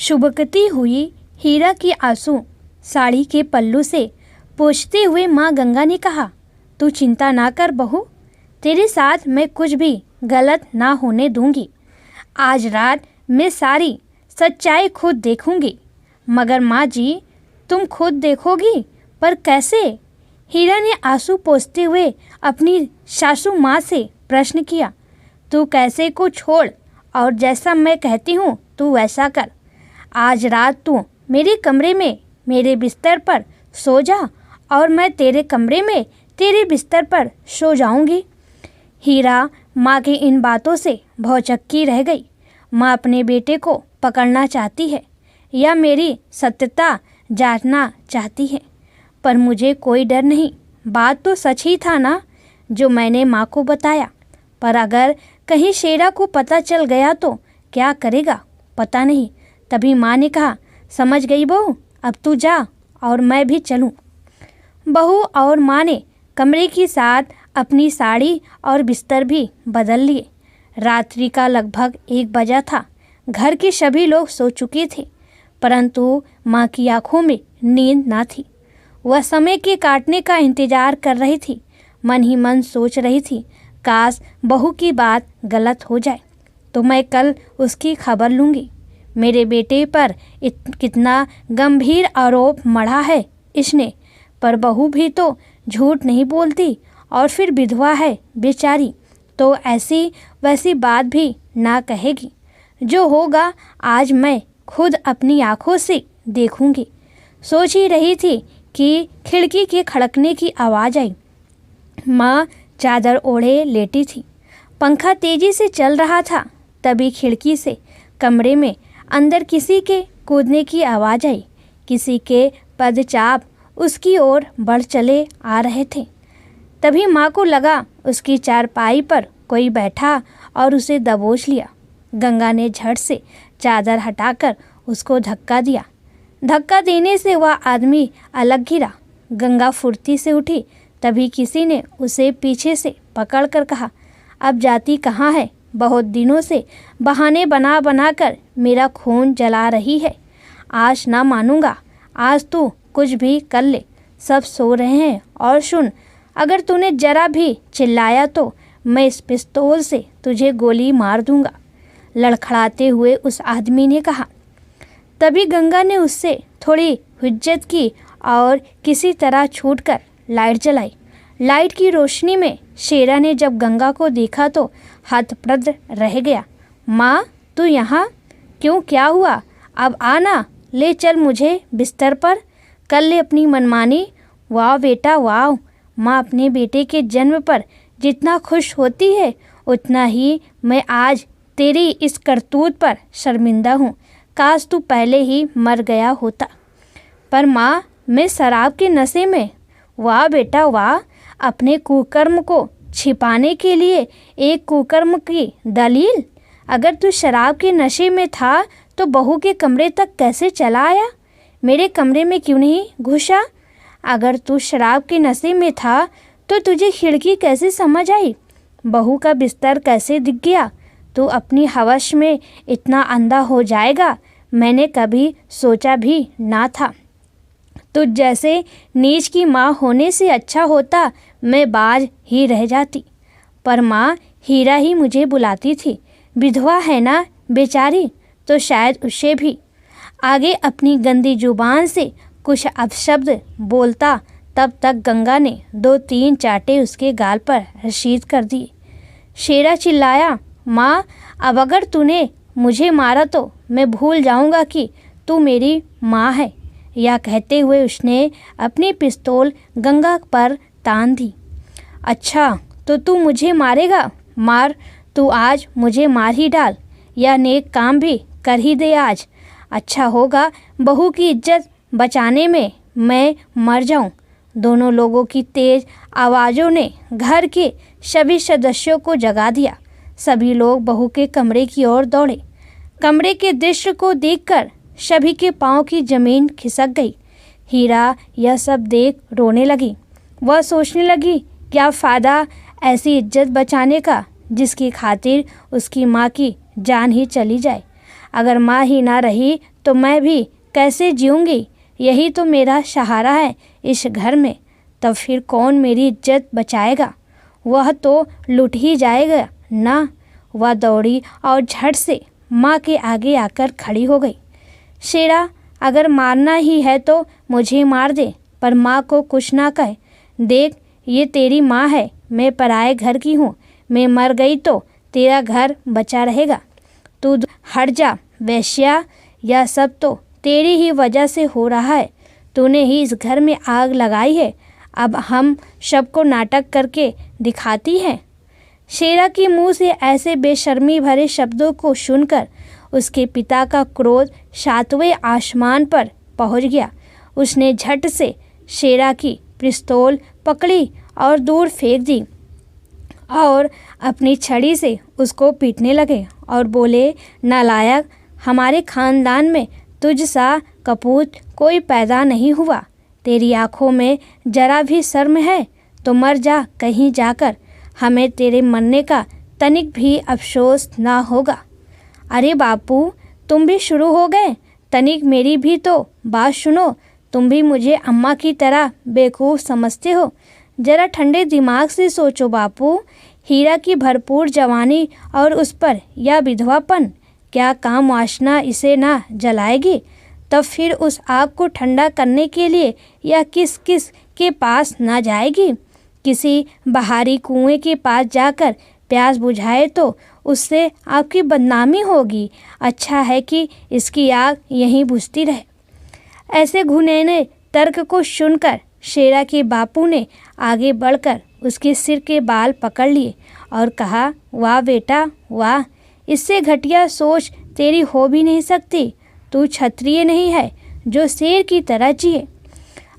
शुभकती हुई हीरा की आंसू साड़ी के पल्लू से पोंछते हुए माँ गंगा ने कहा, तू चिंता ना कर बहू, तेरे साथ मैं कुछ भी गलत ना होने दूंगी। आज रात मैं सारी सच्चाई खुद देखूंगी। मगर माँ जी, तुम खुद देखोगी, पर कैसे? हीरा ने आंसू पोंछते हुए अपनी सासू माँ से प्रश्न किया। तू कैसे को छोड़ और जैसा मैं कहती हूँ तू वैसा कर। आज रात तू मेरे कमरे में मेरे बिस्तर पर सो जा और मैं तेरे कमरे में तेरे बिस्तर पर सो जाऊंगी। हीरा माँ की इन बातों से भौचक्की रह गई। माँ अपने बेटे को पकड़ना चाहती है या मेरी सत्यता जांचना चाहती है, पर मुझे कोई डर नहीं। बात तो सच ही था ना जो मैंने माँ को बताया, पर अगर कहीं शेरा को पता चल गया तो क्या करेगा पता नहीं। तभी माँ ने कहा, समझ गई बहू, अब तू जा और मैं भी चलूँ। बहू और माँ ने कमरे के साथ अपनी साड़ी और बिस्तर भी बदल लिए। रात्रि का लगभग 1 बजा था। घर के सभी लोग सो चुके थे, परंतु माँ की आंखों में नींद ना थी। वह समय के काटने का इंतजार कर रही थी। मन ही मन सोच रही थी, काश बहू की बात गलत हो जाए तो मैं कल उसकी खबर लूँगी। मेरे बेटे पर कितना गंभीर आरोप मढ़ा है इसने, पर बहू भी तो झूठ नहीं बोलती और फिर विधवा है बेचारी, तो ऐसी वैसी बात भी ना कहेगी। जो होगा आज मैं खुद अपनी आंखों से देखूंगी। सोच ही रही थी कि खिड़की के खड़कने की आवाज़ आई। माँ चादर ओढ़े लेटी थी। पंखा तेजी से चल रहा था। तभी खिड़की से कमरे में अंदर किसी के कूदने की आवाज़ आई। किसी के पदचाप उसकी ओर बढ़ चले आ रहे थे। तभी माँ को लगा उसकी चारपाई पर कोई बैठा और उसे दबोच लिया। गंगा ने झट से चादर हटाकर उसको धक्का दिया। धक्का देने से वह आदमी अलग गिरा। गंगा फुर्ती से उठी। तभी किसी ने उसे पीछे से पकड़कर कहा, अब जाती कहाँ है? बहुत दिनों से बहाने बना बना कर मेरा खून जला रही है। आज ना मानूंगा। आज तू कुछ भी कर ले, सब सो रहे हैं। और सुन, अगर तूने जरा भी चिल्लाया तो मैं इस पिस्तौल से तुझे गोली मार दूंगा, लड़खड़ाते हुए उस आदमी ने कहा। तभी गंगा ने उससे थोड़ी हुज्जत की और किसी तरह छूटकर लाइट जलाई। लाइट की रोशनी में शेरा ने जब गंगा को देखा तो हतप्रभ रह गया। माँ, तू यहाँ क्यों? क्या हुआ? अब आना, ले चल मुझे बिस्तर पर, कर ले अपनी मनमानी। वाह बेटा वाह। माँ अपने बेटे के जन्म पर जितना खुश होती है उतना ही मैं आज तेरी इस करतूत पर शर्मिंदा हूँ। काश तू पहले ही मर गया होता। पर माँ, मैं शराब के नशे में। वाह बेटा वाह। अपने कुकर्म को छिपाने के लिए एक कुकर्म की दलील। अगर तू शराब के नशे में था तो बहू के कमरे तक कैसे चला आया? मेरे कमरे में क्यों नहीं घुसा? अगर तू शराब के नशे में था तो तुझे खिड़की कैसे समझ आई? बहू का बिस्तर कैसे दिख गया? तू अपनी हवस में इतना अंधा हो जाएगा, मैंने कभी सोचा भी ना था। तुझ जैसे नीच की माँ होने से अच्छा होता मैं बाज ही रह जाती। पर माँ, हीरा ही मुझे बुलाती थी। विधवा है ना बेचारी, तो शायद उसे भी। आगे अपनी गंदी जुबान से कुछ अपशब्द बोलता, तब तक गंगा ने 2-3 चाटे उसके गाल पर रशीद कर दिए। शेरा चिल्लाया, माँ, अब अगर तूने मुझे मारा तो मैं भूल जाऊंगा कि तू मेरी माँ है। यह कहते हुए उसने अपनी पिस्तौल गंगा पर तान दी। अच्छा, तो तू मुझे मारेगा? मार, तू आज मुझे मार ही डाल, या नेक काम भी कर ही दे आज। अच्छा होगा बहू की इज्जत बचाने में मैं मर जाऊं। दोनों लोगों की तेज आवाज़ों ने घर के सभी सदस्यों को जगा दिया। सभी लोग बहू के कमरे की ओर दौड़े। कमरे के दृश्य को देखकर सभी के पांव की जमीन खिसक गई। हीरा यह सब देख रोने लगी। वह सोचने लगी, क्या फ़ायदा ऐसी इज्जत बचाने का जिसकी खातिर उसकी माँ की जान ही चली जाए। अगर माँ ही ना रही तो मैं भी कैसे जीऊँगी? यही तो मेरा सहारा है इस घर में। तब फिर कौन मेरी इज्जत बचाएगा? वह तो लुट ही जाएगा ना। वह दौड़ी और झट से माँ के आगे आकर खड़ी हो गई। शेरा, अगर मारना ही है तो मुझे मार दे, पर माँ को कुछ ना कहे। देख, ये तेरी माँ है, मैं पराए घर की हूँ। मैं मर गई तो तेरा घर बचा रहेगा। तू हट जा वैश्या, यह सब तो तेरी ही वजह से हो रहा है। तूने ही इस घर में आग लगाई है। अब हम सबको नाटक करके दिखाती है। शेरा के मुंह से ऐसे बेशर्मी भरे शब्दों को सुनकर उसके पिता का क्रोध 7वें आसमान पर पहुंच गया। उसने झट से शेरा की पिस्तौल पकड़ी और दूर फेंक दी और अपनी छड़ी से उसको पीटने लगे और बोले, नालायक, हमारे खानदान में तुझ सा कपूत कोई पैदा नहीं हुआ। तेरी आंखों में जरा भी शर्म है तो मर जा कहीं जाकर। हमें तेरे मरने का तनिक भी अफसोस ना होगा। अरे बापू, तुम भी शुरू हो गए? तनिक मेरी भी तो बात सुनो। तुम भी मुझे अम्मा की तरह बेवकूफ़ समझते हो? ज़रा ठंडे दिमाग से सोचो बापू। हीरा की भरपूर जवानी और उस पर यह विधवापन, क्या काम वासना इसे ना जलाएगी? तब फिर उस आग को ठंडा करने के लिए यह किस किस के पास ना जाएगी? किसी बाहरी कुएं के पास जाकर प्यास बुझाए तो उससे आपकी बदनामी होगी। अच्छा है कि इसकी आग यहीं बुझती रहे। ऐसे घुनैने तर्क को सुनकर शेरा के बापू ने आगे बढ़कर उसके सिर के बाल पकड़ लिए और कहा, वाह बेटा वाह, इससे घटिया सोच तेरी हो भी नहीं सकती। तू क्षत्रिय नहीं है जो शेर की तरह जिए।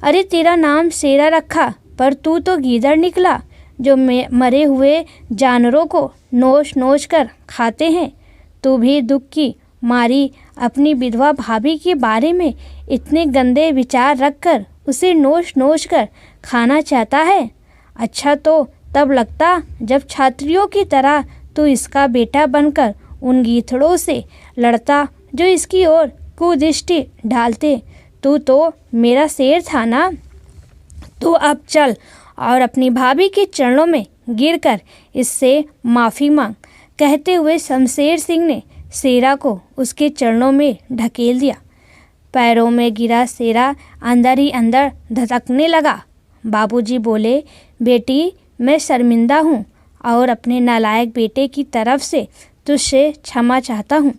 अरे तेरा नाम शेरा रखा, पर तू तो गीदड़ निकला जो मरे हुए जानवरों को नोच नोच कर खाते हैं। तू भी दुख की मारी अपनी विधवा भाभी के बारे में इतने गंदे विचार रखकर उसे नोच नोच कर खाना चाहता है। अच्छा तो तब लगता जब क्षत्रियों की तरह तू इसका बेटा बनकर उन गीदड़ों से लड़ता जो इसकी ओर कुदृष्टि डालते। तू तो मेरा शेर था ना। तो अब चल और अपनी भाभी के चरणों में गिरकर इससे माफ़ी मांग। कहते हुए शमशेर सिंह ने शेरा को उसके चरणों में ढकेल दिया। पैरों में गिरा शेरा अंदर ही अंदर धड़कने लगा। बाबूजी बोले, बेटी, मैं शर्मिंदा हूँ और अपने नालायक बेटे की तरफ से तुझसे क्षमा चाहता हूँ।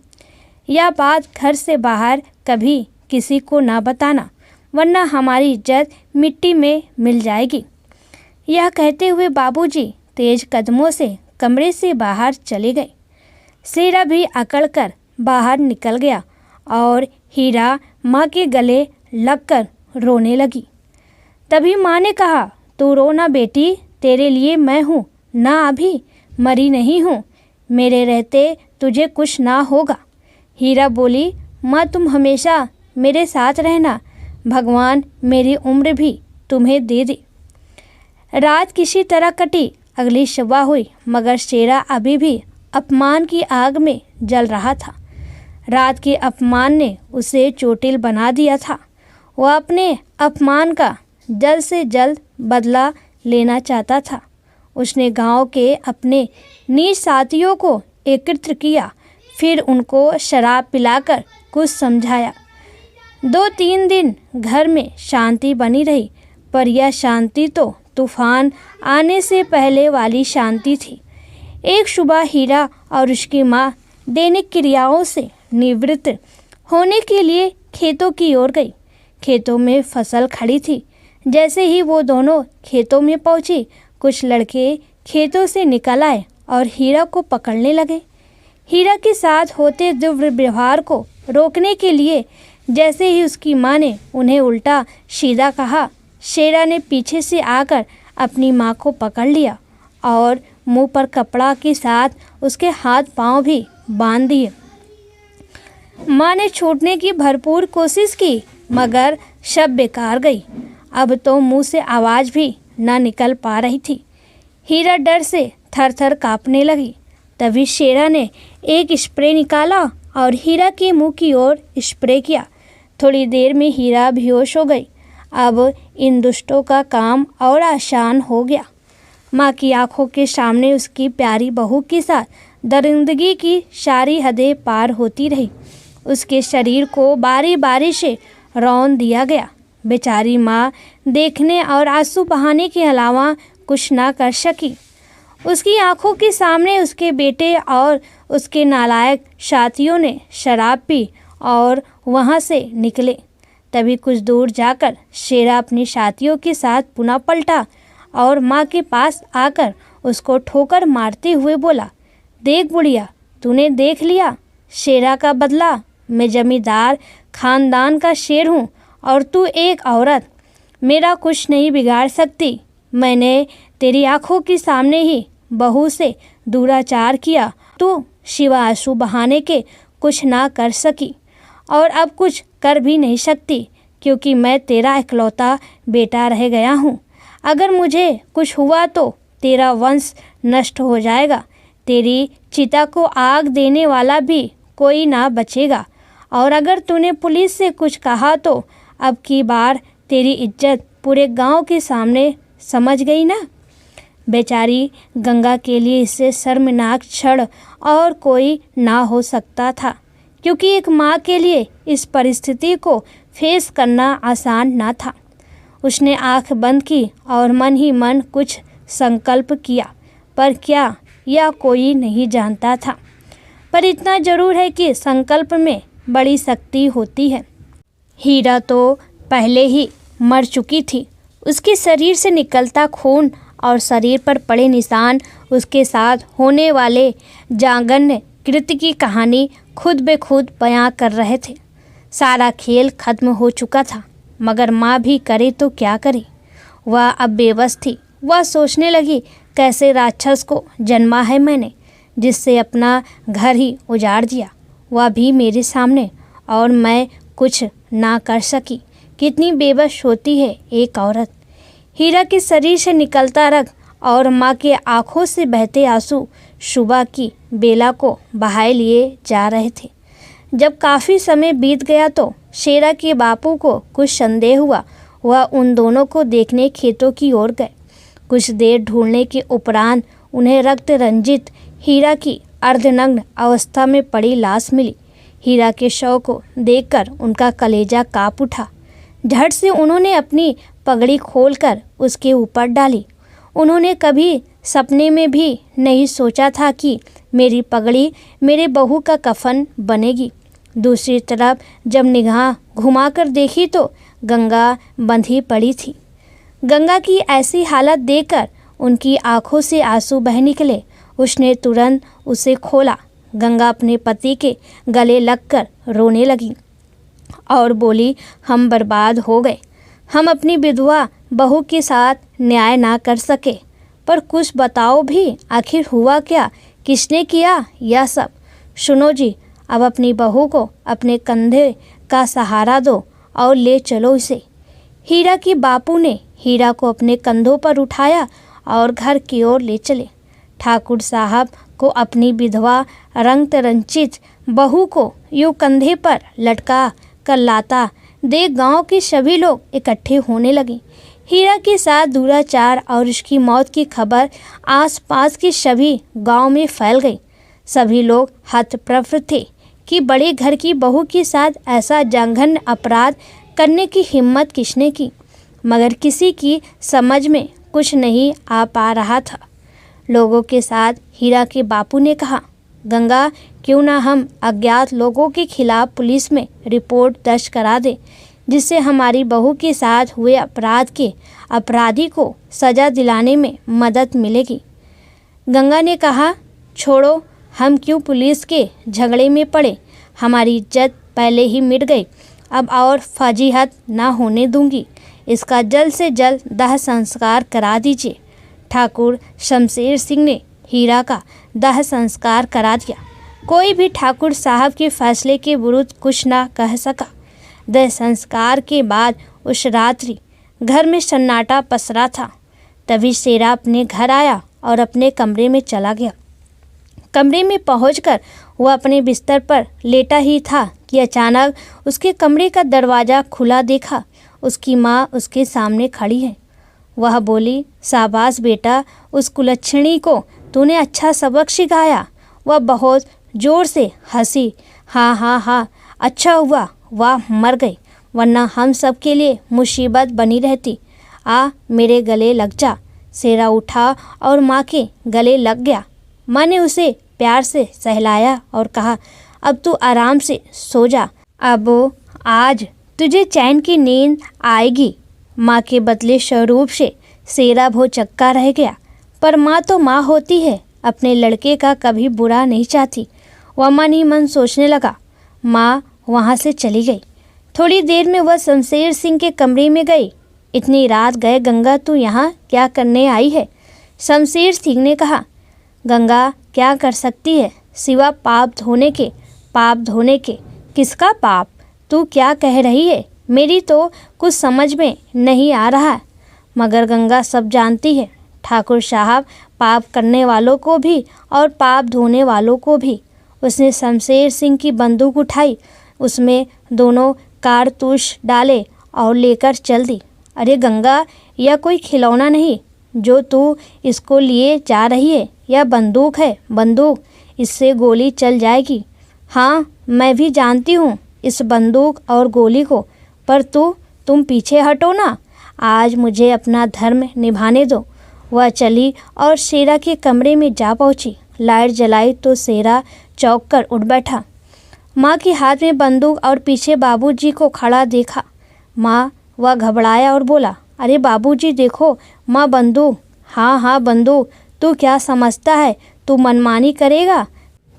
यह बात घर से बाहर कभी किसी को ना बताना, वरना हमारी इज्जत मिट्टी में मिल जाएगी। यह कहते हुए बाबूजी तेज कदमों से कमरे से बाहर चले गए। शेरा भी अकड़ कर बाहर निकल गया और हीरा माँ के गले लगकर रोने लगी। तभी माँ ने कहा, तू रो ना बेटी, तेरे लिए मैं हूँ ना, अभी मरी नहीं हूँ। मेरे रहते तुझे कुछ ना होगा। हीरा बोली, माँ तुम हमेशा मेरे साथ रहना, भगवान मेरी उम्र भी तुम्हें दे दे। रात किसी तरह कटी। अगली सुबह हुई मगर शेरा अभी भी अपमान की आग में जल रहा था। रात के अपमान ने उसे चोटिल बना दिया था। वह अपने अपमान का जल्द से जल्द बदला लेना चाहता था। उसने गांव के अपने नीच साथियों को एकत्र किया, फिर उनको शराब पिलाकर कुछ समझाया। 2-3 दिन घर में शांति बनी रही, पर यह शांति तो तूफान आने से पहले वाली शांति थी। एक सुबह हीरा और उसकी माँ दैनिक क्रियाओं से निवृत्त होने के लिए खेतों की ओर गई। खेतों में फसल खड़ी थी। जैसे ही वो दोनों खेतों में पहुंची, कुछ लड़के खेतों से निकल आए और हीरा को पकड़ने लगे। हीरा के साथ होते दुर्व्यवहार को रोकने के लिए जैसे ही उसकी माँ ने उन्हें उल्टा सीधा कहा, शेरा ने पीछे से आकर अपनी माँ को पकड़ लिया और मुंह पर कपड़ा के साथ उसके हाथ पांव भी बांध दिए। माँ ने छूटने की भरपूर कोशिश की, मगर सब बेकार गई। अब तो मुंह से आवाज़ भी न निकल पा रही थी। हीरा डर से थर थर काँपने लगी। तभी शेरा ने एक स्प्रे निकाला और हीरा के मुंह की ओर स्प्रे किया। थोड़ी देर में हीरा बेहोश हो गई। अब इन दुष्टों का काम और आसान हो गया। माँ की आंखों के सामने उसकी प्यारी बहू के साथ दरिंदगी की सारी हदें पार होती रही। उसके शरीर को बारी बारी से रौंद दिया गया। बेचारी माँ देखने और आंसू बहाने के अलावा कुछ ना कर सकी। उसकी आंखों के सामने उसके बेटे और उसके नालायक साथियों ने शराब पी और वहाँ से निकले। तभी कुछ दूर जाकर शेरा अपने साथियों के साथ पुनः पलटा और माँ के पास आकर उसको ठोकर मारते हुए बोला, देख बुढ़िया, तूने देख लिया शेरा का बदला। मैं जमींदार खानदान का शेर हूँ और तू एक औरत, मेरा कुछ नहीं बिगाड़ सकती। मैंने तेरी आंखों के सामने ही बहू से दुराचार किया, तू शिवा आंसू बहाने के कुछ ना कर सकी और अब कुछ कर भी नहीं सकती, क्योंकि मैं तेरा इकलौता बेटा रह गया हूँ। अगर मुझे कुछ हुआ तो तेरा वंश नष्ट हो जाएगा। तेरी चिता को आग देने वाला भी कोई ना बचेगा और अगर तूने पुलिस से कुछ कहा तो अब की बार तेरी इज्जत पूरे गांव के सामने, समझ गई ना। बेचारी गंगा के लिए इससे शर्मनाक क्षण और कोई ना हो सकता था, क्योंकि एक माँ के लिए इस परिस्थिति को फेस करना आसान ना था। उसने आंख बंद की और मन ही मन कुछ संकल्प किया, पर क्या यह कोई नहीं जानता था। पर इतना जरूर है कि संकल्प में बड़ी शक्ति होती है। हीरा तो पहले ही मर चुकी थी। उसके शरीर से निकलता खून और शरीर पर पड़े निशान उसके साथ होने वाले जघन्य कृत्य की कहानी खुद ब खुद बयां कर रहे थे। सारा खेल खत्म हो चुका था, मगर माँ भी करे तो क्या करे। वह अब बेबस थी। वह सोचने लगी, कैसे राक्षस को जन्मा है मैंने, जिससे अपना घर ही उजाड़ दिया, वह भी मेरे सामने, और मैं कुछ ना कर सकी। कितनी बेबस होती है एक औरत। हीरा के शरीर से निकलता रक्त और माँ के आंखों से बहते आंसू सुबह की बेला को बहाए लिए जा रहे थे। जब काफ़ी समय बीत गया तो शेरा के बापू को कुछ संदेह हुआ। वह उन दोनों को देखने खेतों की ओर गए। कुछ देर ढूंढने के उपरांत उन्हें रक्त रंजित हीरा की अर्धनग्न अवस्था में पड़ी लाश मिली। हीरा के शव को देखकर उनका कलेजा काँप उठा। झट से उन्होंने अपनी पगड़ी खोलकर उसके ऊपर डाली। उन्होंने कभी सपने में भी नहीं सोचा था कि मेरी पगड़ी मेरे बहू का कफन बनेगी। दूसरी तरफ जब निगाह घुमाकर देखी तो गंगा बंधी पड़ी थी। गंगा की ऐसी हालत देखकर उनकी आंखों से आंसू बह निकले। उसने तुरंत उसे खोला। गंगा अपने पति के गले लगकर रोने लगी और बोली, हम बर्बाद हो गए। हम अपनी विधवा बहू के साथ न्याय ना कर सके। पर कुछ बताओ भी, आखिर हुआ क्या, किसने किया यह सब? सुनो जी, अब अपनी बहू को अपने कंधे का सहारा दो और ले चलो इसे। हीरा के बापू ने हीरा को अपने कंधों पर उठाया और घर की ओर ले चले। ठाकुर साहब को अपनी विधवा रंग रंचित बहू को यूं कंधे पर लटका कर लाता देख गांव के सभी लोग इकट्ठे होने लगे। हीरा के साथ दुराचार और उसकी मौत की खबर आसपास के सभी गांव में फैल गई। सभी लोग हतप्रभ थे कि बड़े घर की बहू के साथ ऐसा जघन्य अपराध करने की हिम्मत किसने की, मगर किसी की समझ में कुछ नहीं आ पा रहा था। लोगों के साथ हीरा के बापू ने कहा, गंगा, क्यों ना हम अज्ञात लोगों के खिलाफ पुलिस में रिपोर्ट दर्ज करा दें, जिससे हमारी बहू के साथ हुए अपराध के अपराधी को सज़ा दिलाने में मदद मिलेगी। गंगा ने कहा, छोड़ो, हम क्यों पुलिस के झगड़े में पड़े। हमारी इज्जत पहले ही मिट गई, अब और फजीहत ना होने दूंगी। इसका जल्द से जल्द दाह संस्कार करा दीजिए। ठाकुर शमशेर सिंह ने हीरा का दाह संस्कार करा दिया। कोई भी ठाकुर साहब के फैसले के विरुद्ध कुछ ना कह सका। दाह संस्कार के बाद उस रात्रि घर में सन्नाटा पसरा था। तभी शेरा अपने घर आया और अपने कमरे में चला गया। कमरे में पहुंचकर वह अपने बिस्तर पर लेटा ही था कि अचानक उसके कमरे का दरवाज़ा खुला देखा। उसकी माँ उसके सामने खड़ी है। वह बोली, शाबाश बेटा, उस कुलच्छणी को तूने अच्छा सबक सिखाया। वह बहुत ज़ोर से हंसी। हाँ हाँ हाँ, अच्छा हुआ वाह मर गई, वरना हम सब के लिए मुसीबत बनी रहती। आ मेरे गले लग जा। शेरा उठा और माँ के गले लग गया। माँ ने उसे प्यार से सहलाया और कहा, अब तू आराम से सो जा, अब आज तुझे चैन की नींद आएगी। माँ के बदले स्वरूप से शेरा भौचक्का रह गया। पर माँ तो माँ होती है, अपने लड़के का कभी बुरा नहीं चाहती। वह मन ही मन सोचने लगा। माँ वहाँ से चली गई। थोड़ी देर में वह शमशेर सिंह के कमरे में गई। इतनी रात गए गंगा, तू यहाँ क्या करने आई है? शमशेर सिंह ने कहा, गंगा क्या कर सकती है सिवा पाप धोने के। पाप धोने के? किसका पाप? तू क्या कह रही है? मेरी तो कुछ समझ में नहीं आ रहा है। मगर गंगा सब जानती है ठाकुर साहब, पाप करने वालों को भी और पाप धोने वालों को भी। उसने शमशेर सिंह की बंदूक उठाई, उसमें दोनों कारतूस डाले और लेकर चल दी। अरे गंगा, यह कोई खिलौना नहीं जो तू इसको लिए जा रही है। यह बंदूक है, बंदूक। इससे गोली चल जाएगी। हाँ, मैं भी जानती हूँ इस बंदूक और गोली को, पर तुम पीछे हटो ना। आज मुझे अपना धर्म निभाने दो। वह चली और शेरा के कमरे में जा पहुँची। लाइट जलाई तो शेरा चौंक कर उठ बैठा। माँ के हाथ में बंदूक और पीछे बाबूजी को खड़ा देखा। माँ, वह घबराया और बोला, अरे बाबूजी देखो, माँ बंदूक। हाँ हाँ बंदूक। तू क्या समझता है तू मनमानी करेगा?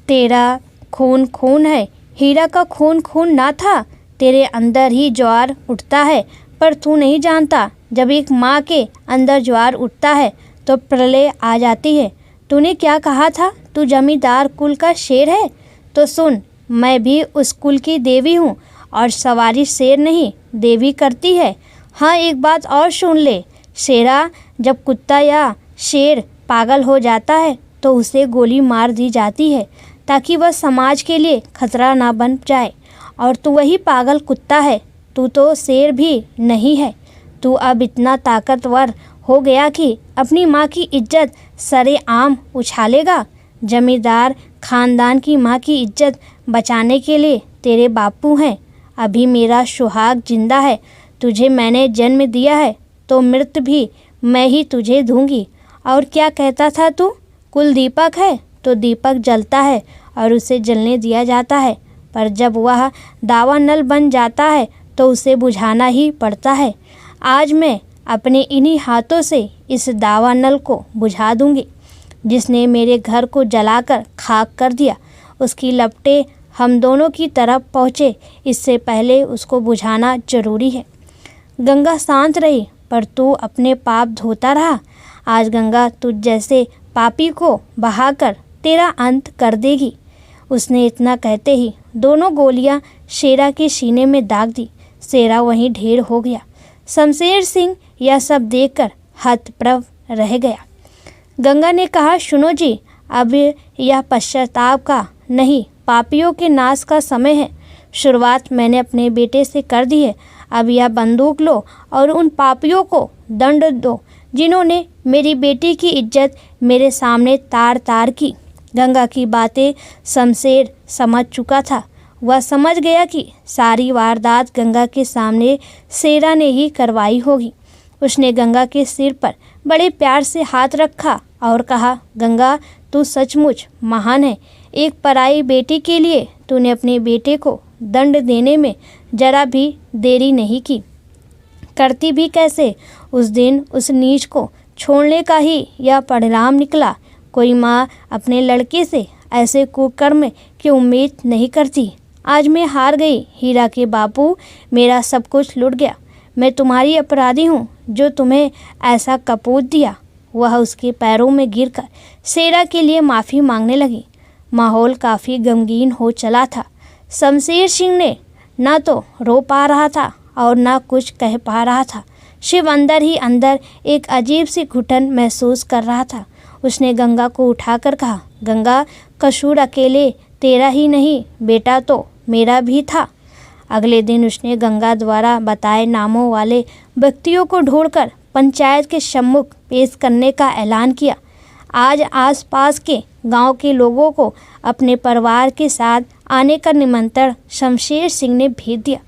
तेरा खून खून है, हीरा का खून खून ना था। तेरे अंदर ही ज्वार उठता है, पर तू नहीं जानता, जब एक माँ के अंदर ज्वार उठता है तो प्रलय आ जाती है। तूने क्या कहा था? तू जमींदार कुल का शेर है? तो सुन, मैं भी उस कुल की देवी हूँ, और सवारी शेर नहीं देवी करती है। हाँ, एक बात और सुन ले शेरा, जब कुत्ता या शेर पागल हो जाता है तो उसे गोली मार दी जाती है, ताकि वह समाज के लिए खतरा ना बन जाए। और तू वही पागल कुत्ता है, तू तो शेर भी नहीं है। तू अब इतना ताकतवर हो गया कि अपनी माँ की इज्जत सरेआम उछालेगा। जमींदार खानदान की माँ की इज्जत बचाने के लिए तेरे बापू हैं। अभी मेरा सुहाग जिंदा है, तुझे मैंने जन्म दिया है, तो मृत्यु भी मैं ही तुझे दूंगी। और क्या कहता था तू? कुल दीपक है तो दीपक जलता है और उसे जलने दिया जाता है, पर जब वह दावानल बन जाता है तो उसे बुझाना ही पड़ता है। आज मैं अपने इन्हीं हाथों से इस दावानल को बुझा दूंगी। जिसने मेरे घर को जलाकर खाक कर दिया, उसकी लपटें हम दोनों की तरफ पहुँचे, इससे पहले उसको बुझाना जरूरी है। गंगा शांत रही, पर तू अपने पाप धोता रहा। आज गंगा तुझ जैसे पापी को बहाकर तेरा अंत कर देगी। उसने इतना कहते ही दोनों गोलियां शेरा के सीने में दाग दी। शेरा वहीं ढेर हो गया। शमशेर सिंह यह सब देखकर हतप्रभ रह गया। गंगा ने कहा, सुनो जी, अब यह पश्चाताप का नहीं, पापियों के नाश का समय है। शुरुआत मैंने अपने बेटे से कर दी है। अब यह बंदूक लो और उन पापियों को दंड दो जिन्होंने मेरी बेटी की इज्जत मेरे सामने तार तार की। गंगा की बातें शमशेर समझ चुका था। वह समझ गया कि सारी वारदात गंगा के सामने शेरा ने ही करवाई होगी। उसने गंगा के सिर पर बड़े प्यार से हाथ रखा और कहा, गंगा, तू सचमुच महान है। एक पराई बेटी के लिए तूने अपने बेटे को दंड देने में जरा भी देरी नहीं की। करती भी कैसे? उस दिन उस नीच को छोड़ने का ही यह परिणाम निकला। कोई माँ अपने लड़के से ऐसे कुकर्म की उम्मीद नहीं करती। आज मैं हार गई। हीरा के बापू, मेरा सब कुछ लुट गया। मैं तुम्हारी अपराधी हूँ जो तुम्हें ऐसा कपूत दिया। वह उसके पैरों में गिरकर शेरा के लिए माफ़ी मांगने लगी। माहौल काफ़ी गमगीन हो चला था। शमशेर सिंह ने ना तो रो पा रहा था और ना कुछ कह पा रहा था। शिव अंदर ही अंदर एक अजीब सी घुटन महसूस कर रहा था। उसने गंगा को उठाकर कहा, गंगा, कसूर अकेले तेरा ही नहीं बेटा तो मेरा भी था। अगले दिन उसने गंगा द्वारा बताए नामों वाले व्यक्तियों को ढूंढकर पंचायत के सम्मुख पेश करने का ऐलान किया। आज आसपास के गांव के लोगों को अपने परिवार के साथ आने का निमंत्रण शमशेर सिंह ने भेज दिया।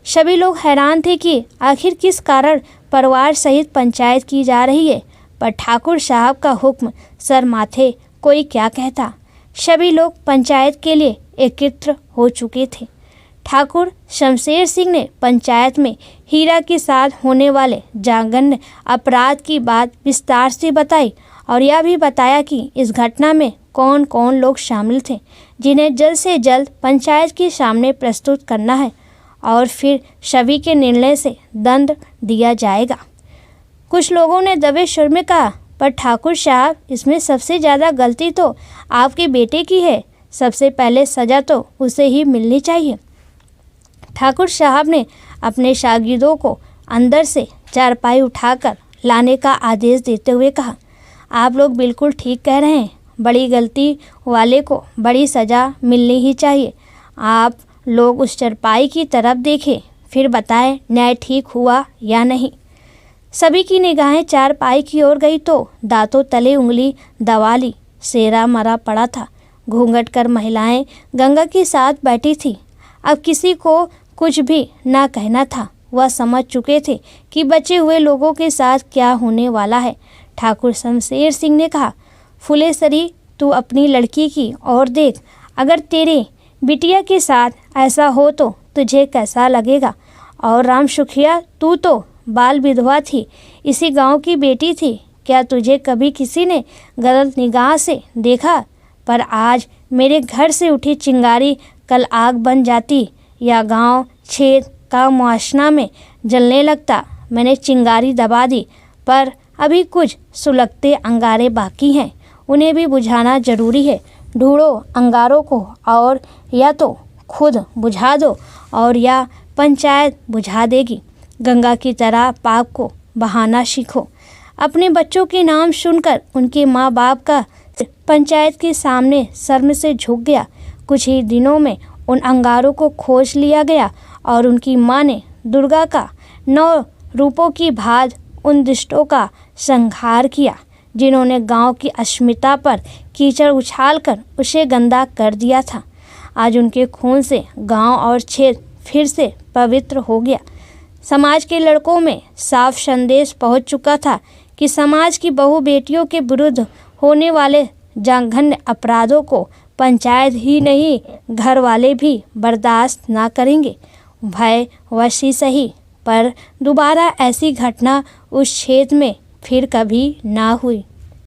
सभी लोग हैरान थे कि आखिर किस कारण परिवार सहित पंचायत की जा रही है, पर ठाकुर साहब का हुक्म सर माथे कोई क्या कहता। सभी लोग पंचायत के लिए एकत्र हो चुके थे। ठाकुर शमशेर सिंह ने पंचायत में हीरा के साथ होने वाले जघन्य अपराध की बात विस्तार से बताई और यह भी बताया कि इस घटना में कौन कौन लोग शामिल थे, जिन्हें जल्द से जल्द पंचायत के सामने प्रस्तुत करना है और फिर सभी के निर्णय से दंड दिया जाएगा। कुछ लोगों ने दबे सुर में कहा, पर ठाकुर साहब, इसमें सबसे ज़्यादा गलती तो आपके बेटे की है। सबसे पहले सज़ा तो उसे ही मिलनी चाहिए। ठाकुर साहब ने अपने शागिर्दों को अंदर से चारपाई उठाकर लाने का आदेश देते हुए कहा, आप लोग बिल्कुल ठीक कह रहे हैं। बड़ी गलती वाले को बड़ी सज़ा मिलनी ही चाहिए। आप लोग उस चारपाई की तरफ देखें, फिर बताएं न्याय ठीक हुआ या नहीं। सभी की निगाहें चारपाई की ओर गई तो दांतों तले उंगली दबा ली। सेरा मरा पड़ा था। घूंघट कर महिलाएं गंगा के साथ बैठी थी। अब किसी को कुछ भी ना कहना था। वह समझ चुके थे कि बचे हुए लोगों के साथ क्या होने वाला है। ठाकुर शमशेर सिंह ने कहा, फुलेसरी, तू अपनी लड़की की ओर देख। अगर तेरे बिटिया के साथ ऐसा हो तो तुझे कैसा लगेगा? और राम सुखिया, तू तो बाल विधवा थी, इसी गांव की बेटी थी। क्या तुझे कभी किसी ने गलत निगाह से देखा? पर आज मेरे घर से उठी चिंगारी कल आग बन जाती या गांव छेद का मुआशना में जलने लगता। मैंने चिंगारी दबा दी, पर अभी कुछ सुलगते अंगारे बाकी हैं, उन्हें भी बुझाना जरूरी है। ढूंढो अंगारों को और या तो खुद बुझा दो और या पंचायत बुझा देगी। गंगा की तरह पाप को बहाना सीखो। अपने बच्चों के नाम सुनकर उनके माँ बाप का पंचायत के सामने शर्म से झुक गया। कुछ ही दिनों में उन अंगारों को खोज लिया गया और उनकी माँ ने दुर्गा का 9 रूपों की भांति उन दुष्टों का संहार किया, जिन्होंने गांव की अस्मिता पर कीचड़ उछालकर उसे गंदा कर दिया था। आज उनके खून से गांव और क्षेत्र फिर से पवित्र हो गया। समाज के लड़कों में साफ संदेश पहुंच चुका था कि समाज की बहू बेटियों के विरुद्ध होने वाले जघन्य अपराधों को पंचायत ही नहीं, घर वाले भी बर्दाश्त ना करेंगे। भय वशी सही, पर दोबारा ऐसी घटना उस क्षेत्र में फिर कभी ना हुई।